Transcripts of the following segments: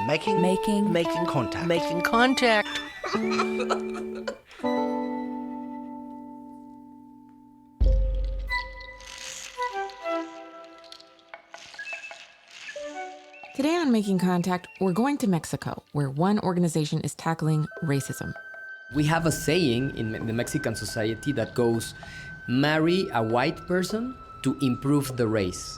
Making contact. Making contact. Today on Making Contact, we're going to Mexico, where one organization is tackling racism. We have a saying in the Mexican society that goes, marry a white person to improve the race.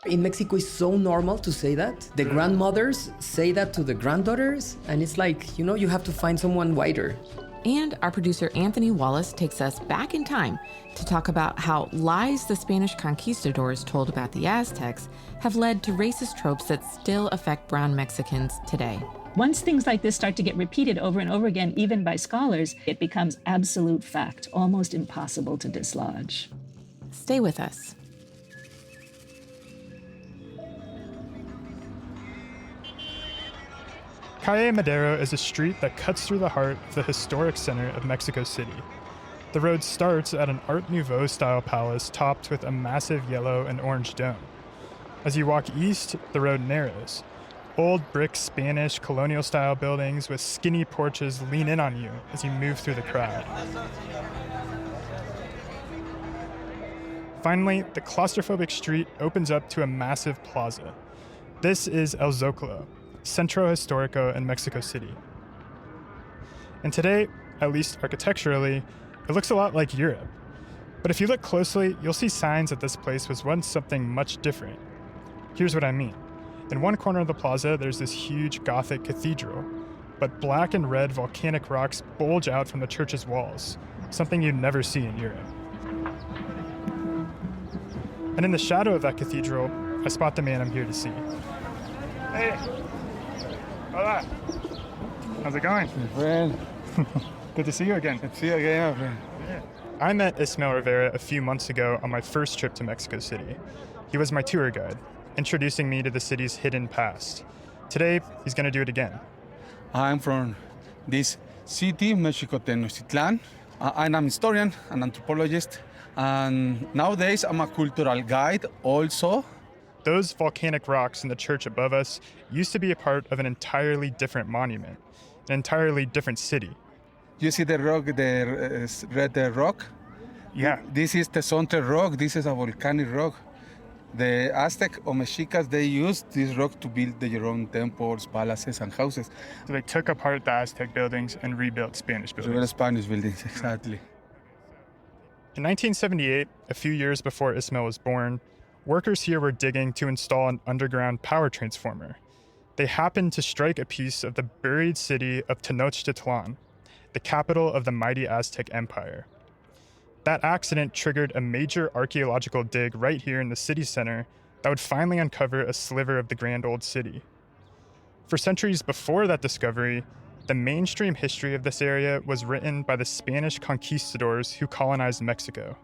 In Mexico, it's so normal to say that. The grandmothers say that to the granddaughters, and it's like, you have to find someone whiter. And our producer Anthony Wallace takes us back in time to talk about how lies the Spanish conquistadors told about the Aztecs have led to racist tropes that still affect brown Mexicans today. Once things like this start to get repeated over and over again, even by scholars, it becomes absolute fact, almost impossible to dislodge. Stay with us. Calle Madero is a street that cuts through the heart of the historic center of Mexico City. The road starts at an Art Nouveau-style palace topped with a massive yellow and orange dome. As you walk east, the road narrows. Old brick Spanish colonial-style buildings with skinny porches lean in on you as you move through the crowd. Finally, the claustrophobic street opens up to a massive plaza. This is El Zócalo, Centro Histórico in Mexico City. And today, at least architecturally, it looks a lot like Europe. But if you look closely, you'll see signs that this place was once something much different. Here's what I mean. In one corner of the plaza, there's this huge Gothic cathedral, but black and red volcanic rocks bulge out from the church's walls, something you'd never see in Europe. And in the shadow of that cathedral, I spot the man I'm here to see. Hey! Hola! How's it going? My friend. Good to see you again. Good to see you again, my friend. Yeah. I met Ismael Rivera a few months ago on my first trip to Mexico City. He was my tour guide, introducing me to the city's hidden past. Today, he's going to do it again. I'm from this city, Mexico Tenochtitlan. I'm an historian, an anthropologist, and nowadays I'm a cultural guide also. Those volcanic rocks in the church above us used to be a part of an entirely different monument, an entirely different city. You see the rock, the red rock? Yeah. This is the Sonte rock. This is a volcanic rock. The Aztec or Mexicas, they used this rock to build their own temples, palaces, and houses. So they took apart the Aztec buildings and rebuilt Spanish buildings. Rebuilt Spanish buildings, exactly. In 1978, a few years before Ismael was born, workers here were digging to install an underground power transformer. They happened to strike a piece of the buried city of Tenochtitlan, the capital of the mighty Aztec Empire. That accident triggered a major archaeological dig right here in the city center that would finally uncover a sliver of the grand old city. For centuries before that discovery, the mainstream history of this area was written by the Spanish conquistadors who colonized Mexico.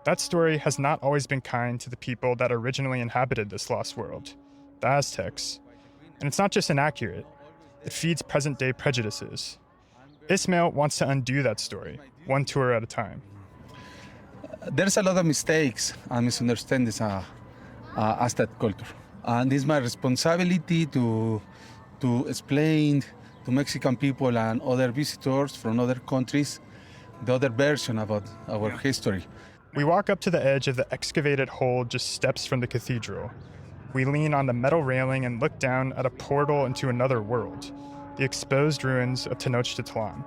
That story has not always been kind to the people that originally inhabited this lost world, the Aztecs. And it's not just inaccurate, it feeds present-day prejudices. Ismael wants to undo that story, one tour at a time. There's a lot of mistakes and misunderstandings in Aztec culture. And it's my responsibility to explain to Mexican people and other visitors from other countries the other version about our history. We walk up to the edge of the excavated hole just steps from the cathedral. We lean on the metal railing and look down at a portal into another world, the exposed ruins of Tenochtitlan.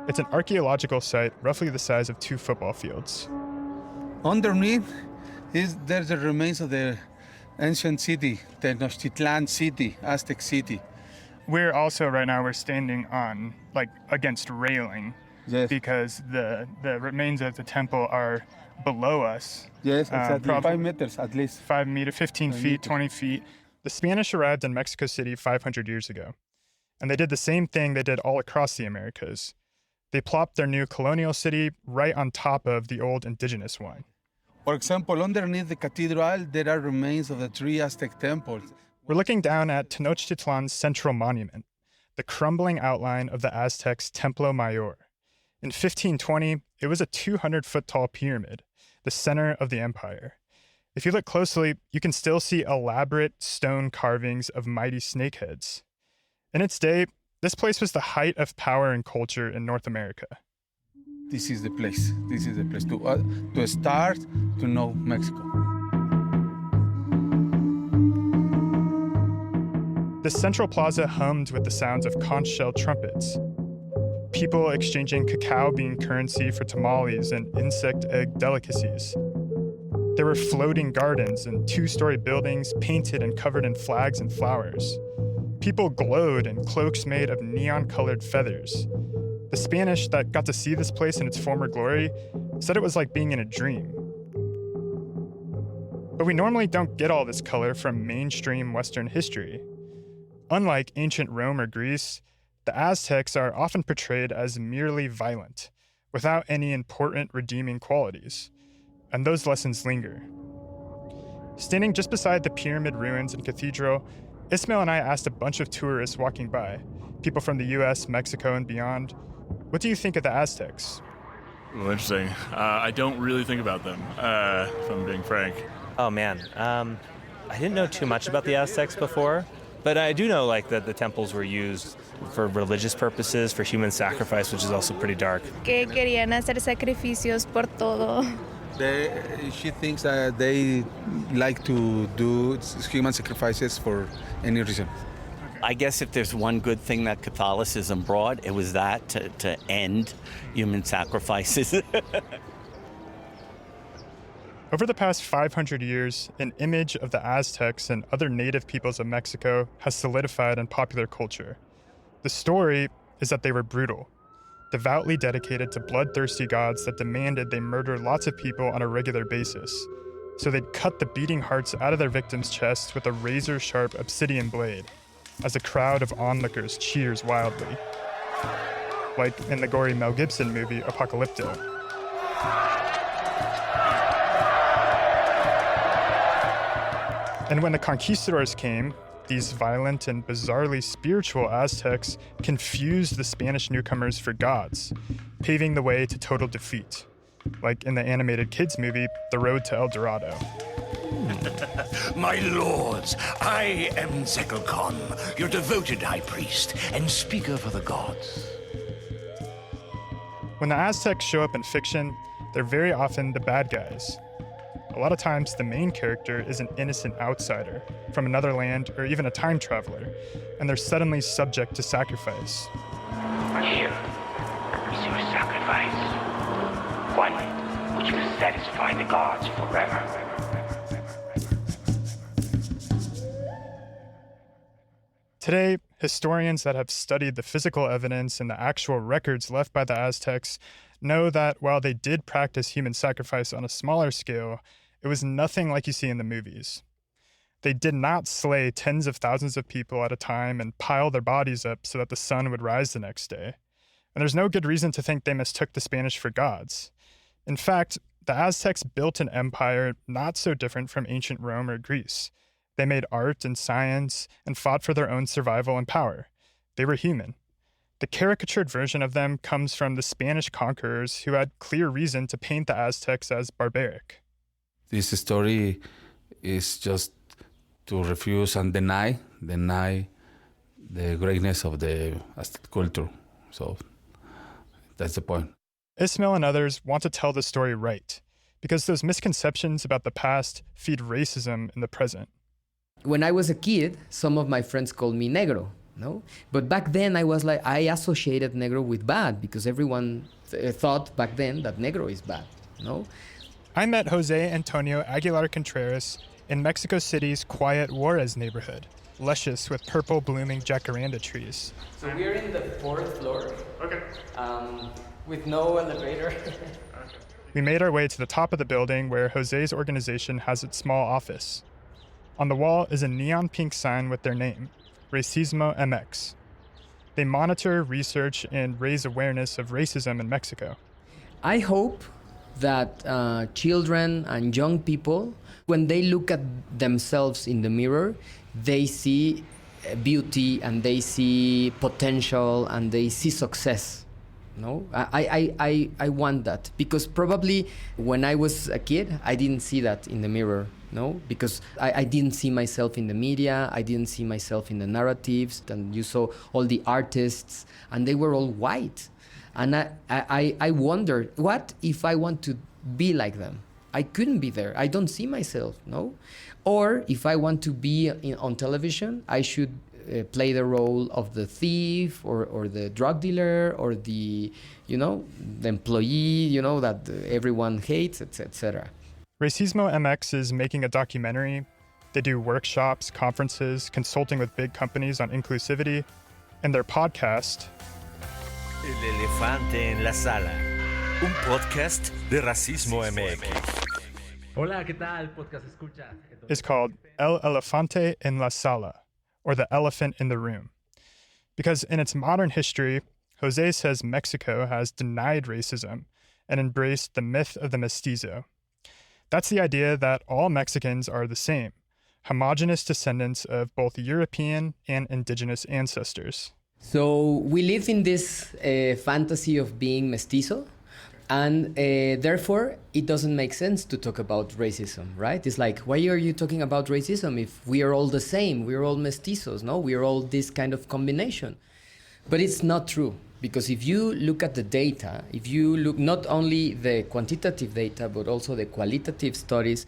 It's an archaeological site roughly the size of 2 football fields. Underneath, there's the remains of the ancient city, Tenochtitlan city, Aztec city. We're standing on, against railing. Yes. Because the remains of the temple are below us. Yes, exactly. 5 meters at least. 5 meters, 15 feet, 20 feet. The Spanish arrived in Mexico City 500 years ago. And they did the same thing they did all across the Americas. They plopped their new colonial city right on top of the old indigenous one. For example, underneath the cathedral, there are remains of the 3 Aztec temples. We're looking down at Tenochtitlan's central monument, the crumbling outline of the Aztecs' Templo Mayor. In 1520, it was a 200-foot-tall pyramid, the center of the empire. If you look closely, you can still see elaborate stone carvings of mighty snakeheads. In its day, this place was the height of power and culture in North America. This is the place. This is the place to start to know Mexico. The central plaza hummed with the sounds of conch shell trumpets, people exchanging cacao bean currency for tamales and insect egg delicacies. There were floating gardens and two-story buildings painted and covered in flags and flowers. People glowed in cloaks made of neon-colored feathers. The Spanish that got to see this place in its former glory said it was like being in a dream. But we normally don't get all this color from mainstream Western history. Unlike ancient Rome or Greece, the Aztecs are often portrayed as merely violent, without any important redeeming qualities, and those lessons linger. Standing just beside the pyramid ruins and cathedral, Ismail and I asked a bunch of tourists walking by, people from the US, Mexico, and beyond, what do you think of the Aztecs? Well, interesting. I don't really think about them, if I'm being frank. Oh man, I didn't know too much about the Aztecs before, but I do know that the temples were used for religious purposes, for human sacrifice, which is also pretty dark. Que querían hacer sacrificios por todo. She thinks that they like to do human sacrifices for any reason. I guess if there's one good thing that Catholicism brought, it was that, to end human sacrifices. Over the past 500 years, an image of the Aztecs and other native peoples of Mexico has solidified in popular culture. The story is that they were brutal, devoutly dedicated to bloodthirsty gods that demanded they murder lots of people on a regular basis. So they'd cut the beating hearts out of their victims' chests with a razor-sharp obsidian blade, as a crowd of onlookers cheers wildly. Like in the gory Mel Gibson movie, Apocalypto. And when the conquistadors came, these violent and bizarrely spiritual Aztecs confused the Spanish newcomers for gods, paving the way to total defeat, like in the animated kids movie, The Road to El Dorado. My lords, I am Zekelkon, your devoted high priest and speaker for the gods. When the Aztecs show up in fiction, they're very often the bad guys. A lot of times, the main character is an innocent outsider from another land or even a time traveler, and they're suddenly subject to sacrifice. Here is your sacrifice, one which will satisfy the gods forever. Today, historians that have studied the physical evidence and the actual records left by the Aztecs know that while they did practice human sacrifice on a smaller scale, it was nothing like you see in the movies. They did not slay tens of thousands of people at a time and pile their bodies up so that the sun would rise the next day. And there's no good reason to think they mistook the Spanish for gods. In fact, the Aztecs built an empire not so different from ancient Rome or Greece. They made art and science and fought for their own survival and power. They were human. The caricatured version of them comes from the Spanish conquerors who had clear reason to paint the Aztecs as barbaric. This story is just to refuse and deny the greatness of the Aztec culture. So that's the point. Ismail and others want to tell the story right, because those misconceptions about the past feed racism in the present. When I was a kid, some of my friends called me negro, no? But back then I associated negro with bad, because everyone thought back then that negro is bad, no? I met Jose Antonio Aguilar Contreras in Mexico City's quiet Juarez neighborhood, luscious with purple blooming jacaranda trees. So we're in the 4th floor. Okay. With no elevator. We made our way to the top of the building where Jose's organization has its small office. On the wall is a neon pink sign with their name, Racismo MX. They monitor, research, and raise awareness of racism in Mexico. I hope that children and young people, when they look at themselves in the mirror, they see beauty and they see potential and they see success. No, I want that because probably when I was a kid, I didn't see that in the mirror. No, because I didn't see myself in the media. I didn't see myself in the narratives. And you saw all the artists, and they were all white. And I wondered, what if I want to be like them? I couldn't be there. I don't see myself. No, or if I want to be on television, I should play the role of the thief or the drug dealer or the employee, that everyone hates, etc. Racismo MX is making a documentary. They do workshops, conferences, consulting with big companies on inclusivity, and their podcast, El elefante en la sala, un podcast de Racismo MX. Hola, ¿qué tal? Podcast escucha. is called El Elefante en la Sala, or the elephant in the room. Because in its modern history, Jose says Mexico has denied racism and embraced the myth of the mestizo. That's the idea that all Mexicans are the same, homogenous descendants of both European and indigenous ancestors. So we live in this fantasy of being mestizo, and therefore it doesn't make sense to talk about racism, right? It's like, why are you talking about racism if we are all the same? We're all mestizos, no? We're all this kind of combination. But it's not true, because if you look at the data, if you look not only the quantitative data, but also the qualitative studies,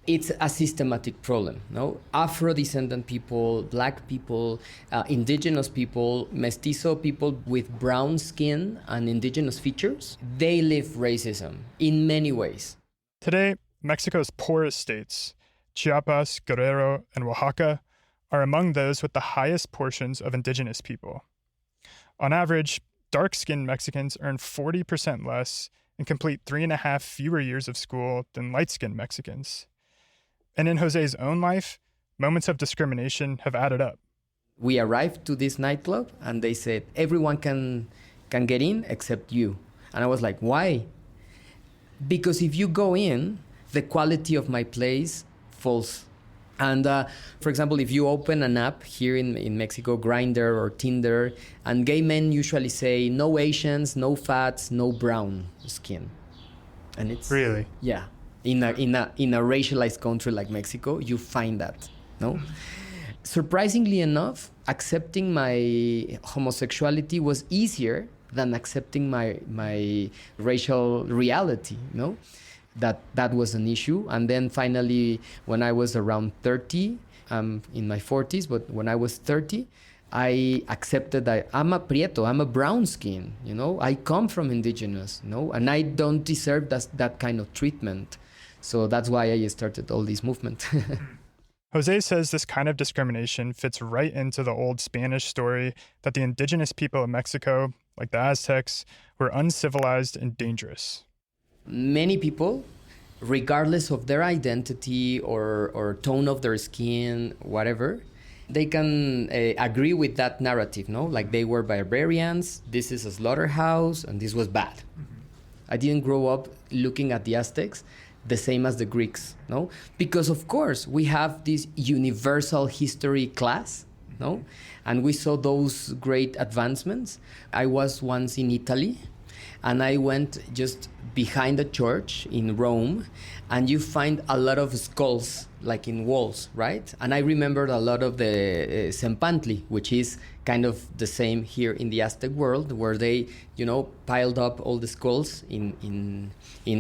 it's a systematic problem, no? Afro-descendant people, black people, indigenous people, mestizo people with brown skin and indigenous features, they live racism in many ways. Today, Mexico's poorest states, Chiapas, Guerrero, and Oaxaca, are among those with the highest portions of indigenous people. On average, dark-skinned Mexicans earn 40% less and complete 3.5 fewer years of school than light-skinned Mexicans. And in Jose's own life, moments of discrimination have added up. We arrived to this nightclub and they said, everyone can get in except you. And I was like, why? Because if you go in, the quality of my place falls. And for example, if you open an app here in Mexico, Grindr or Tinder, and gay men usually say, no Asians, no fats, no brown skin. And it's... Really? Yeah. In a racialized country like Mexico, you find that, no? Surprisingly enough, accepting my homosexuality was easier than accepting my racial reality, no? That was an issue. And then finally, when I was around 30, I'm in my 40s, but when I was 30, I accepted that I'm a prieto, I'm a brown skin, I come from indigenous, and I don't deserve that kind of treatment. So that's why I started all this movement. Jose says this kind of discrimination fits right into the old Spanish story that the indigenous people of Mexico, like the Aztecs, were uncivilized and dangerous. Many people, regardless of their identity or tone of their skin, whatever, they can agree with that narrative, no? Like they were barbarians, this is a slaughterhouse, and this was bad. I didn't grow up looking at the Aztecs the same as the Greeks, no? Because of course we have this universal history class, no? And we saw those great advancements. I was once in Italy, and I went just behind the church in Rome, and you find a lot of skulls, like in walls, right? And I remembered a lot of the Sempantli, which is kind of the same here in the Aztec world, where they, piled up all the skulls in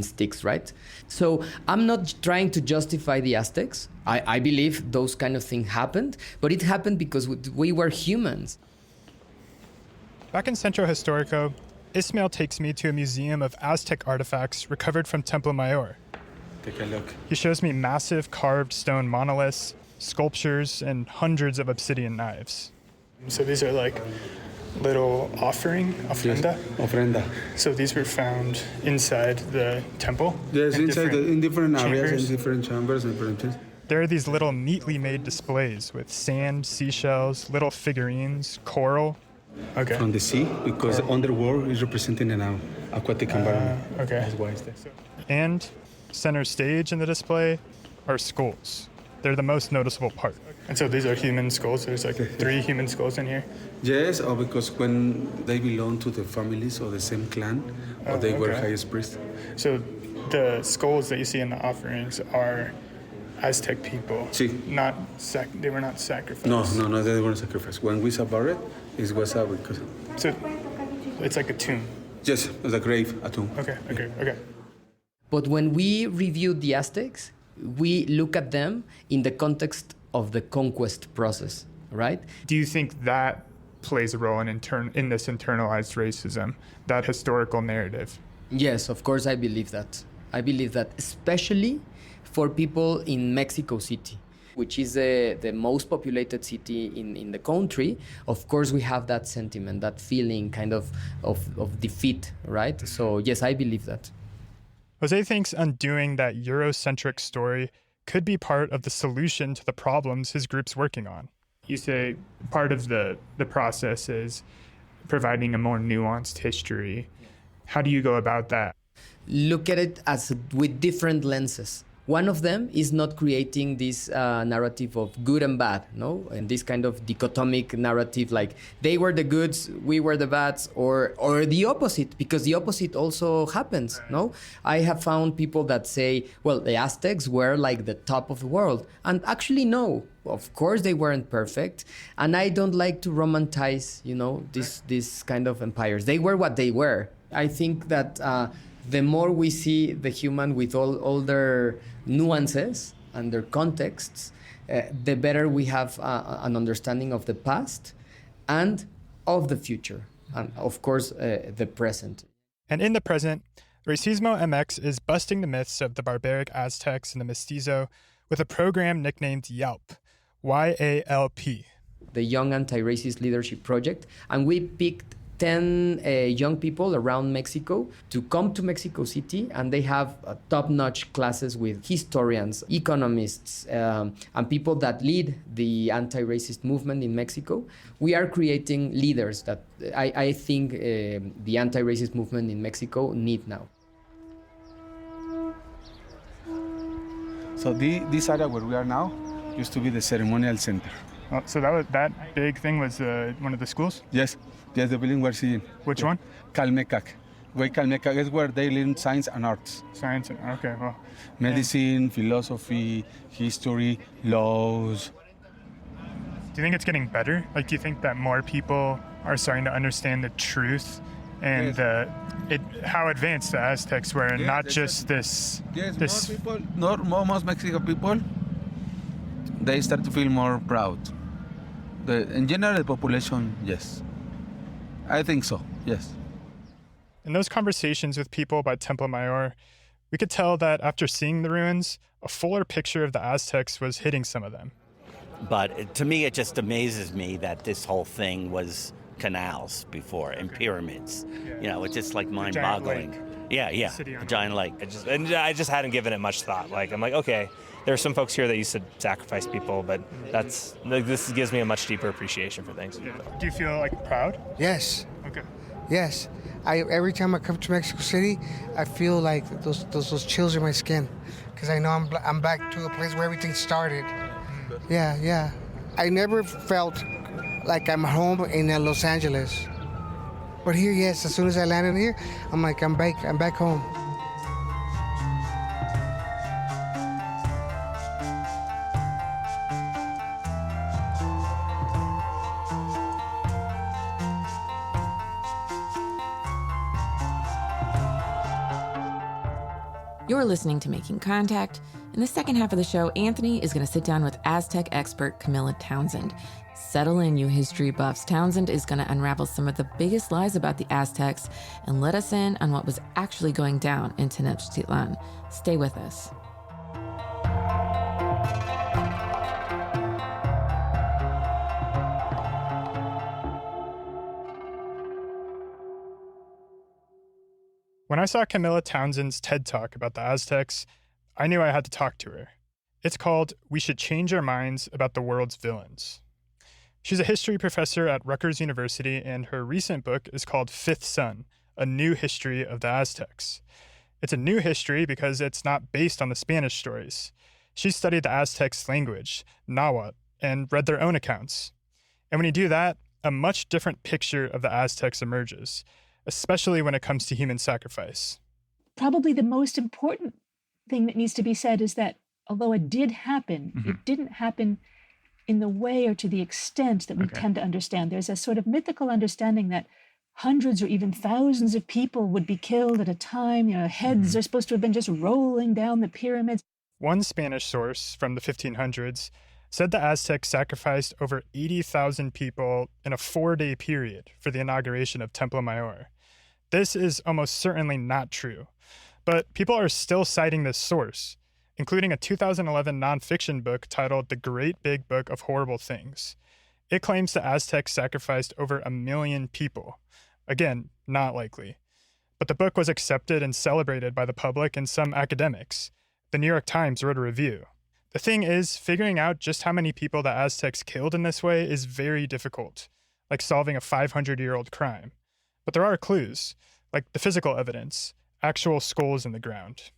sticks, right? So I'm not trying to justify the Aztecs. I believe those kind of things happened, but it happened because we were humans. Back in Centro Histórico, Ismael takes me to a museum of Aztec artifacts recovered from Templo Mayor. Take a look. He shows me massive carved stone monoliths, sculptures, and hundreds of obsidian knives. So these are like little ofrenda? Yes, ofrenda. So these were found inside the temple? Yes, in different areas, in different chambers and different things. There are these little neatly made displays with sand, seashells, little figurines, coral. Okay. From the sea, because the underworld is representing an aquatic environment. Okay. That's why it's there. And center stage in the display are skulls. they're the most noticeable part. And so these are human skulls. There's like 3 human skulls in here. Yes, or because when they belong to the families or the same clan, or they were highest priest. So the skulls that you see in the offerings are Aztec people. Sí. They were not sacrificed. No, they weren't sacrificed. When we saw buried, it was because. So it's like a tomb. Yes, the grave, a tomb. Okay. But when we review the Aztecs, we look at them in the context of the conquest process, right? Do you think that plays a role in this internalized racism, that historical narrative? Yes, of course, I believe that. I believe that, especially for people in Mexico City, which is the most populated city in the country. Of course, we have that sentiment, that feeling kind of defeat, right? So yes, I believe that. Jose thinks undoing that Eurocentric story could be part of the solution to the problems his group's working on. You say part of the process is providing a more nuanced history. How do you go about that? Look at it with different lenses. One of them is not creating this narrative of good and bad, no? And this kind of dichotomic narrative, like they were the goods, we were the bads, or the opposite, because the opposite also happens, no? I have found people that say, well, the Aztecs were like the top of the world. And actually, no, of course they weren't perfect. And I don't like to romanticize, this kind of empires. They were what they were. I think that the more we see the human with all their nuances and their contexts, the better we have an understanding of the past and of the future, and of course, the present. And in the present, Racismo MX is busting the myths of the barbaric Aztecs and the Mestizo with a program nicknamed YALP, Y-A-L-P. The Young Anti-Racist Leadership Project, and we picked 10 young people around Mexico to come to Mexico City, and they have top-notch classes with historians, economists, and people that lead the anti-racist movement in Mexico. We are creating leaders that I think the anti-racist movement in Mexico need now. So this area where we are now used to be the ceremonial center. Oh, so that big thing was one of the schools? Yes, the building we're seeing. Which one? Calmecac. Calmecac is where they learn science and arts. Okay, well. Medicine, philosophy, history, laws. Do you think it's getting better? Like, do you think that more people are starting to understand the truth and how advanced the Aztecs were, and not just this? Yes, most Mexican people, they start to feel more proud. In general, the population, yes. I think so, yes. In those conversations with people by Templo Mayor, we could tell that after seeing the ruins, a fuller picture of the Aztecs was hitting some of them. But to me, it just amazes me that this whole thing was canals before and pyramids. It's just like mind-boggling. Yeah, a giant lake. I just hadn't given it much thought. I'm like, okay, there are some folks here that used to sacrifice people, but this gives me a much deeper appreciation for things. Yeah. Do you feel proud? Yes. Okay. Yes. Every time I come to Mexico City, I feel like those chills in my skin, because I know I'm back to a place where everything started. Yeah. I never felt like I'm home in Los Angeles, but here, yes. As soon as I landed here, I'm like, I'm back home. You're listening to Making Contact. In the second half of the show, Anthony is going to sit down with Aztec expert Camilla Townsend. Settle in, you history buffs. Townsend is going to unravel some of the biggest lies about the Aztecs and let us in on what was actually going down in Tenochtitlan. Stay with us. When I saw Camilla Townsend's TED Talk about the Aztecs, I knew I had to talk to her. It's called We Should Change Our Minds About the World's Villains. She's a history professor at Rutgers University, and her recent book is called Fifth Sun, A New History of the Aztecs. It's a new history because it's not based on the Spanish stories. She studied the Aztecs' language, Nahuatl, and read their own accounts. And when you do that, a much different picture of the Aztecs emerges, especially when it comes to human sacrifice. Probably the most important thing that needs to be said is that although it did happen, it didn't happen in the way or to the extent that we tend to understand. There's a sort of mythical understanding that hundreds or even thousands of people would be killed at a time. Heads are supposed to have been just rolling down the pyramids. One Spanish source from the 1500s said the Aztecs sacrificed over 80,000 people in a 4-day period for the inauguration of Templo Mayor. This is almost certainly not true, but people are still citing this source, including a 2011 nonfiction book titled The Great Big Book of Horrible Things. It claims the Aztecs sacrificed over 1 million people. Again, not likely. But the book was accepted and celebrated by the public and some academics. The New York Times wrote a review. The thing is, figuring out just how many people the Aztecs killed in this way is very difficult, like solving a 500-year-old crime. But there are clues, like the physical evidence, actual skulls in the ground.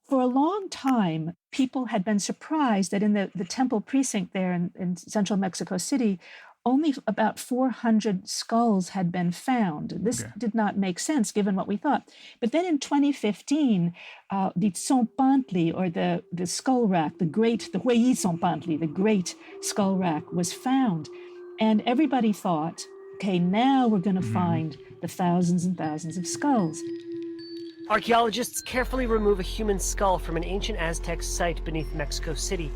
For a long time, people had been surprised that in the temple precinct there in central Mexico City, only about 400 skulls had been found. This did not make sense given what we thought. But then in 2015, the Tzompantli, or the skull rack, the Hueyi Tzompantli, the great skull rack, was found. And everybody thought, okay, now we're going to find the thousands and thousands of skulls. Archaeologists carefully remove a human skull from an ancient Aztec site beneath Mexico City.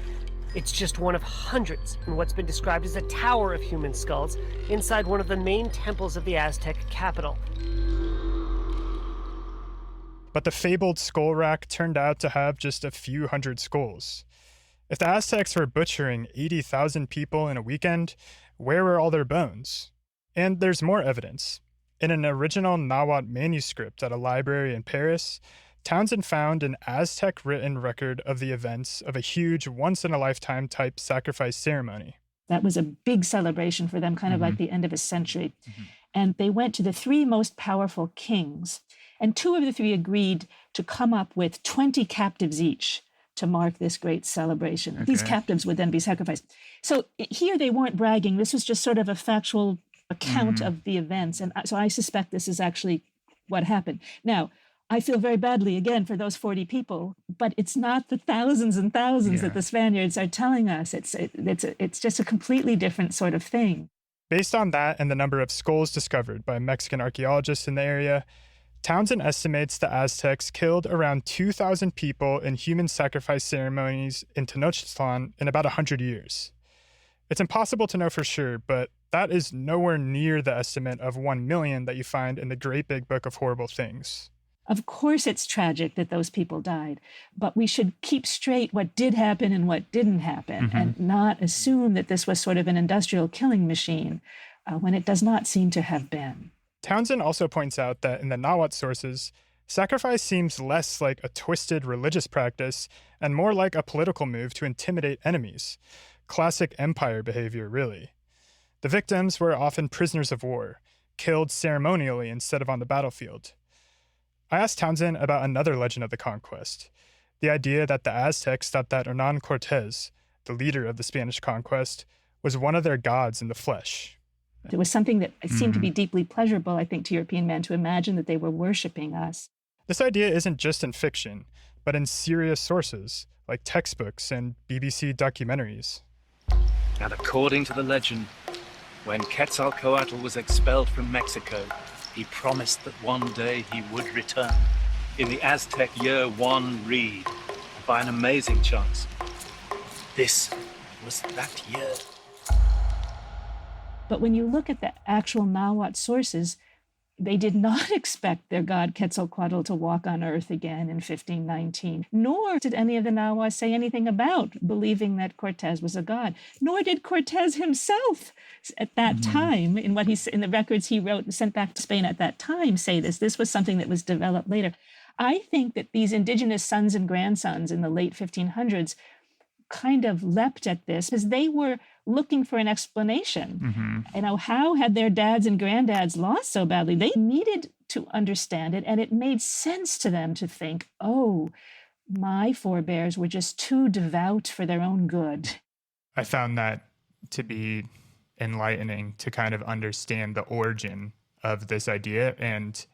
It's just one of hundreds in what's been described as a tower of human skulls inside one of the main temples of the Aztec capital. But the fabled skull rack turned out to have just a few hundred skulls. If the Aztecs were butchering 80,000 people in a weekend, where were all their bones? And there's more evidence. In an original Nahuatl manuscript at a library in Paris, Townsend found an Aztec-written record of the events of a huge once-in-a-lifetime type sacrifice ceremony. That was a big celebration for them, kind of like the end of a century. And they went to the 3 most powerful kings, and 2 of the 3 agreed to come up with 20 captives each to mark this great celebration. These captives would then be sacrificed. So here they weren't bragging. This was just sort of a factual account of the events. And so I suspect this is actually what happened. Now, I feel very badly, again, for those 40 people, but it's not the thousands and thousands that the Spaniards are telling us. It's just a completely different sort of thing. Based on that and the number of skulls discovered by Mexican archaeologists in the area, Townsend estimates the Aztecs killed around 2,000 people in human sacrifice ceremonies in Tenochtitlan in about 100 years. It's impossible to know for sure, but that is nowhere near the estimate of 1 million that you find in the Great Big Book of Horrible Things. Of course it's tragic that those people died, but we should keep straight what did happen and what didn't happen, and not assume that this was sort of an industrial killing machine when it does not seem to have been. Townsend also points out that in the Nahuatl sources, sacrifice seems less like a twisted religious practice and more like a political move to intimidate enemies. Classic empire behavior, really. The victims were often prisoners of war, killed ceremonially instead of on the battlefield. I asked Townsend about another legend of the conquest, the idea that the Aztecs thought that Hernán Cortés, the leader of the Spanish conquest, was one of their gods in the flesh. It was something that seemed to be deeply pleasurable, I think, to European men to imagine that they were worshiping us. This idea isn't just in fiction, but in serious sources, like textbooks and BBC documentaries. And according to the legend, when Quetzalcoatl was expelled from Mexico, he promised that one day he would return. In the Aztec year 1 read, by an amazing chance, this was that year. But when you look at the actual Nahuatl sources, they did not expect their god Quetzalcoatl to walk on earth again in 1519, nor did any of the Nahuatl say anything about believing that Cortés was a god, nor did Cortés himself at that time, in the records he wrote and sent back to Spain at that time, say this. This was something that was developed later. I think that these indigenous sons and grandsons in the late 1500s kind of leapt at this because they were looking for an explanation. How had their dads and granddads lost so badly? They needed to understand it, and it made sense to them to think, oh, my forebears were just too devout for their own good. I found that to be enlightening to kind of understand the origin of this idea. And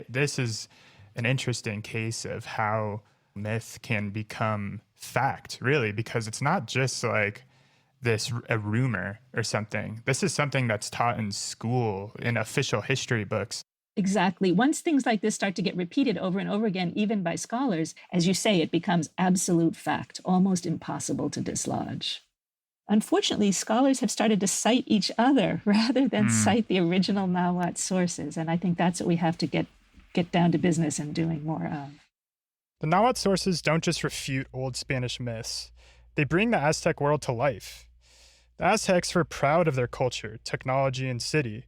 this is an interesting case of how myth can become fact, really, because it's not just like a rumor or something. This is something that's taught in school, in official history books. Exactly. Once things like this start to get repeated over and over again, even by scholars, as you say, it becomes absolute fact, almost impossible to dislodge. Unfortunately, scholars have started to cite each other rather than cite the original Nahuatl sources. And I think that's what we have to get down to business and doing more of. The Nahuatl sources don't just refute old Spanish myths. They bring the Aztec world to life. The Aztecs were proud of their culture, technology, and city,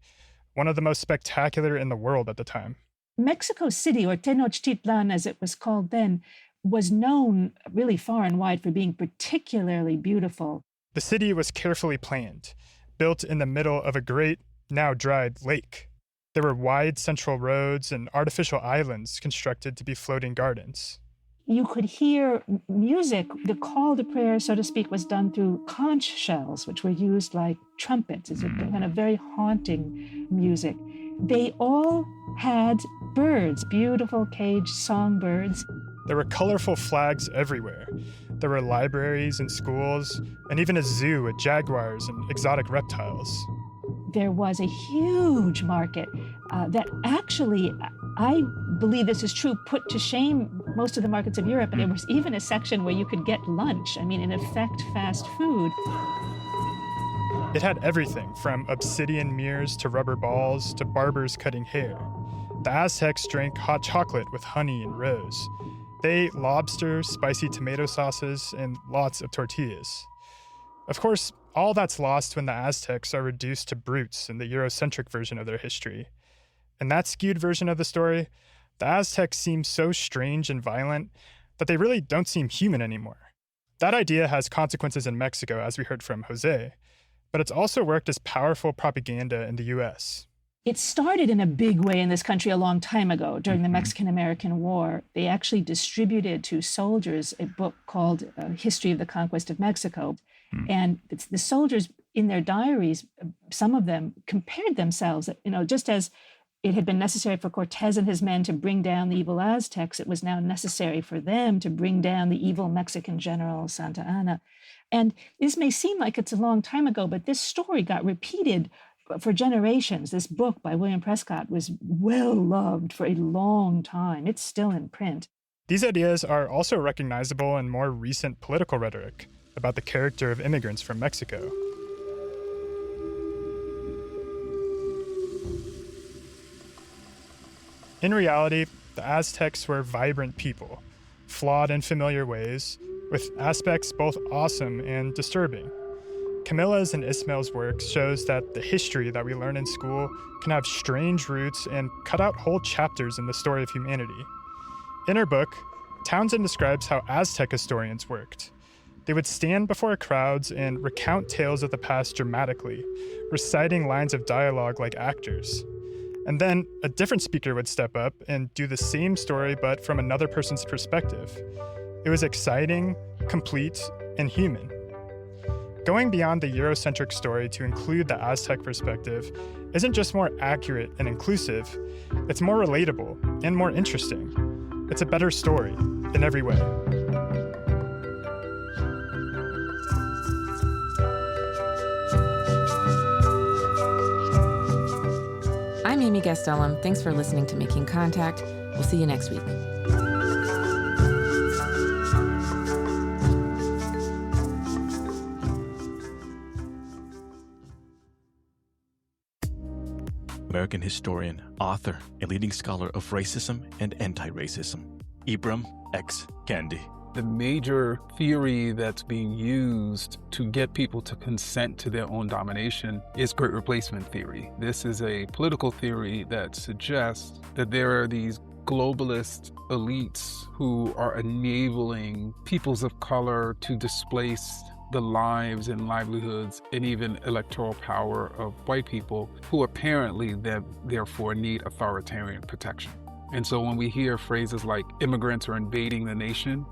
one of the most spectacular in the world at the time. Mexico City, or Tenochtitlan as it was called then, was known really far and wide for being particularly beautiful. The city was carefully planned, built in the middle of a great, now dried lake. There were wide central roads and artificial islands constructed to be floating gardens. You could hear music. The call to prayer, so to speak, was done through conch shells, which were used like trumpets. It's a kind of very haunting music. They all had birds, beautiful caged songbirds. There were colorful flags everywhere. There were libraries and schools, and even a zoo with jaguars and exotic reptiles. There was a huge market that actually, I believe this is true, put to shame most of the markets of Europe. And there was even a section where you could get lunch. I mean, in effect, fast food. It had everything from obsidian mirrors to rubber balls to barbers cutting hair. The Aztecs drank hot chocolate with honey and rose. They ate lobster, spicy tomato sauces, and lots of tortillas. Of course, all that's lost when the Aztecs are reduced to brutes in the Eurocentric version of their history. In that skewed version of the story, the Aztecs seem so strange and violent that they really don't seem human anymore. That idea has consequences in Mexico, as we heard from Jose, but it's also worked as powerful propaganda in the US. It started in a big way in this country a long time ago during the Mexican-American War. They actually distributed to soldiers a book called History of the Conquest of Mexico. And the soldiers in their diaries, some of them compared themselves, just as it had been necessary for Cortez and his men to bring down the evil Aztecs, it was now necessary for them to bring down the evil Mexican general Santa Anna. And this may seem like it's a long time ago, but this story got repeated for generations. This book by William Prescott was well loved for a long time. It's still in print. These ideas are also recognizable in more recent political rhetoric about the character of immigrants from Mexico. In reality, the Aztecs were vibrant people, flawed in familiar ways, with aspects both awesome and disturbing. Camilla's and Ismael's work shows that the history that we learn in school can have strange roots and cut out whole chapters in the story of humanity. In her book, Townsend describes how Aztec historians worked. They would stand before crowds and recount tales of the past dramatically, reciting lines of dialogue like actors. And then a different speaker would step up and do the same story but from another person's perspective. It was exciting, complete, and human. Going beyond the Eurocentric story to include the Aztec perspective isn't just more accurate and inclusive, it's more relatable and more interesting. It's a better story in every way. I'm Amy Gastelum. Thanks for listening to Making Contact. We'll see you next week. American historian, author, and leading scholar of racism and anti-racism, Ibram X. Kendi. The major theory that's being used to get people to consent to their own domination is Great Replacement theory. This is a political theory that suggests that there are these globalist elites who are enabling peoples of color to displace the lives and livelihoods and even electoral power of white people who apparently therefore need authoritarian protection. And so when we hear phrases like immigrants are invading the nation,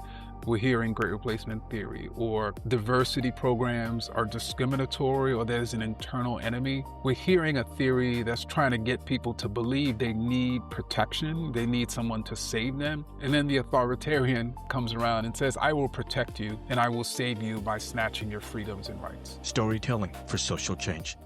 we're hearing great replacement theory, or diversity programs are discriminatory, or there's an internal enemy. We're hearing a theory that's trying to get people to believe they need protection, they need someone to save them. And then the authoritarian comes around and says, I will protect you and I will save you by snatching your freedoms and rights. Storytelling for social change.